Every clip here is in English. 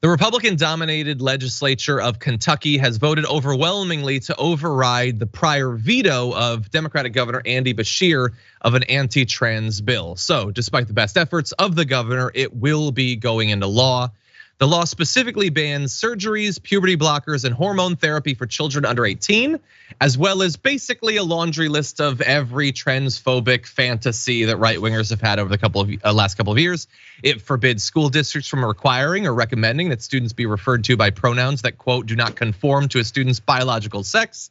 The Republican-dominated legislature of Kentucky has voted overwhelmingly to override the prior veto of Democratic Governor Andy Beshear of an anti-trans bill. So, despite the best efforts of the governor, it will be going into law. The law specifically bans surgeries, puberty blockers, and hormone therapy for children under 18, as well as basically a laundry list of every transphobic fantasy that right-wingers have had over the last couple of years. It forbids school districts from requiring or recommending that students be referred to by pronouns that, quote, do not conform to a student's biological sex.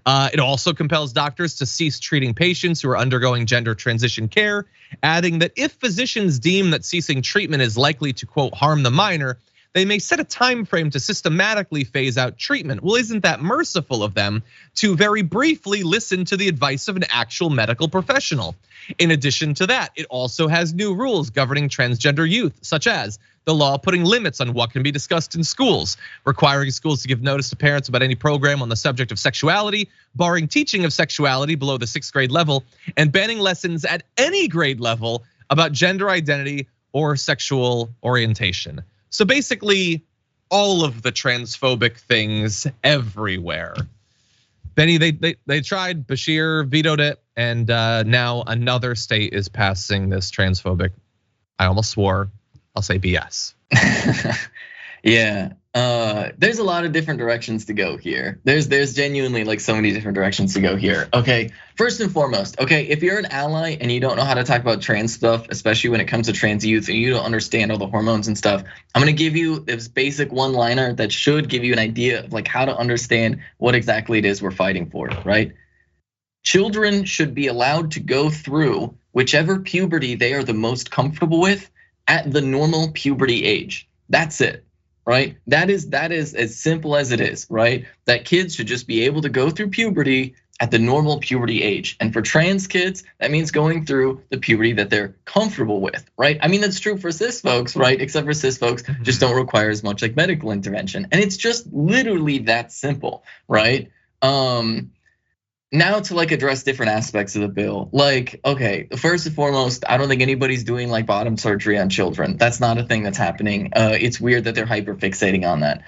It also compels doctors to cease treating patients who are undergoing gender transition care, adding that if physicians deem that ceasing treatment is likely to, quote, harm the minor, they may set a time frame to systematically phase out treatment. Well, isn't that merciful of them to very briefly listen to the advice of an actual medical professional? In addition to that, it also has new rules governing transgender youth, such as the law putting limits on what can be discussed in schools, requiring schools to give notice to parents about any program on the subject of sexuality, barring teaching of sexuality below the 6th grade level, and banning lessons at any grade level about gender identity or sexual orientation. So basically, all of the transphobic things everywhere. Benny, they tried, Beshear vetoed it, and now another state is passing this transphobic, I almost swore, I'll say BS. Yeah, there's a lot of different directions to go here. There's genuinely like so many different directions to go here. Okay, first and foremost, okay, if you're an ally and you don't know how to talk about trans stuff, especially when it comes to trans youth and you don't understand all the hormones and stuff, I'm gonna give you this basic one-liner that should give you an idea of like how to understand what exactly it is we're fighting for, right? Children should be allowed to go through whichever puberty they are the most comfortable with at the normal puberty age. That's it. Right? That is as simple as it is, right? That kids should just be able to go through puberty at the normal puberty age. And for trans kids, that means going through the puberty that they're comfortable with, right? I mean, that's true for cis folks, right? Except for cis folks just don't require as much like medical intervention. And it's just literally that simple, right? Now to like address different aspects of the bill, like, okay, first and foremost, I don't think anybody's doing like bottom surgery on children. That's not a thing that's happening. It's weird that they're hyper fixating on that.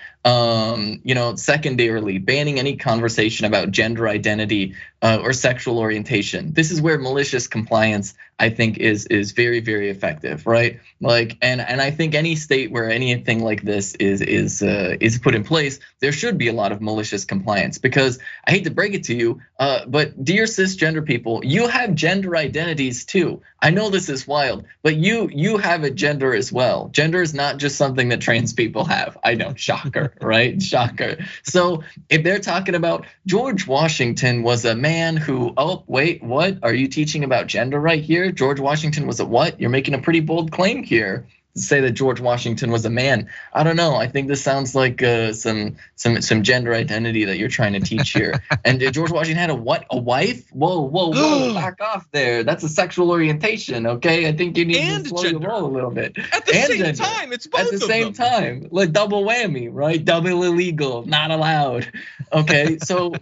Secondarily, banning any conversation about gender identity or sexual orientation. This is where malicious compliance, I think, is very, very effective, right? Like, and I think any state where anything like this is put in place, there should be a lot of malicious compliance, because I hate to break it to you, but dear cisgender people, you have gender identities too. I know this is wild, but you have a gender as well. Gender is not just something that trans people have. I know, shocker, right? Shocker. So if they're talking about George Washington was a man who, oh wait, what? Are you teaching about gender right here? George Washington was a what? You're making a pretty bold claim here. Say that George Washington was a man. I don't know. I think this sounds like some gender identity that you're trying to teach here. And George Washington had a what? A wife? Whoa! Back off there. That's a sexual orientation. Okay, I think you need to slow your roll a little bit. At the same time, it's both at the same time. Like double whammy, right? Double illegal, not allowed. Okay, so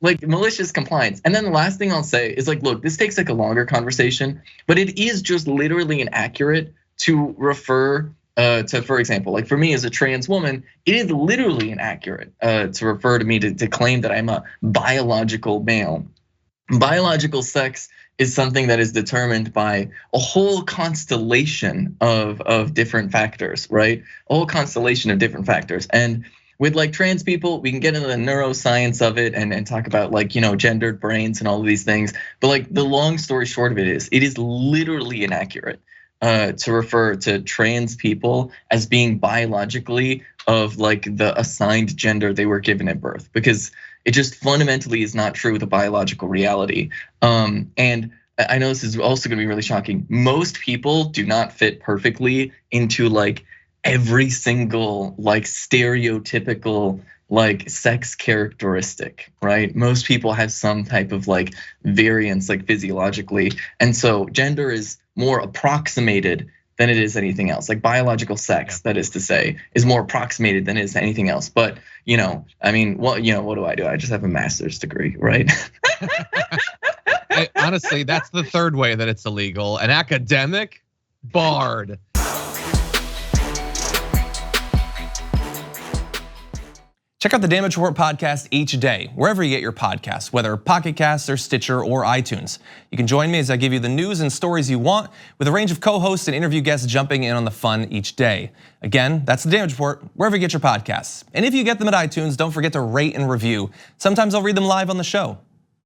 like malicious compliance. And then the last thing I'll say is like, look, this takes like a longer conversation, but it is just literally inaccurate to refer to, for example, like for me as a trans woman, it is literally inaccurate to refer to me to claim that I'm a biological male. Biological sex is something that is determined by a whole constellation of different factors, right? A whole constellation of different factors. And with like trans people, we can get into the neuroscience of it and talk about like, gendered brains and all of these things. But like the long story short of it is literally inaccurate to refer to trans people as being biologically of like the assigned gender they were given at birth, because it just fundamentally is not true with a biological reality. And I know this is also gonna be really shocking. Most people do not fit perfectly into like every single like stereotypical like sex characteristic, right? Most people have some type of like variance like physiologically. And so gender is more approximated than it is anything else. Like biological sex, that is to say, is more approximated than it is anything else. But I mean, what do? I just have a master's degree, right? Honestly, that's the third way that it's illegal. An academic, barred. Check out the Damage Report podcast each day, wherever you get your podcasts, whether Pocket Casts or Stitcher or iTunes. You can join me as I give you the news and stories you want, with a range of co-hosts and interview guests jumping in on the fun each day. Again, that's the Damage Report, wherever you get your podcasts. And if you get them at iTunes, don't forget to rate and review. Sometimes I'll read them live on the show.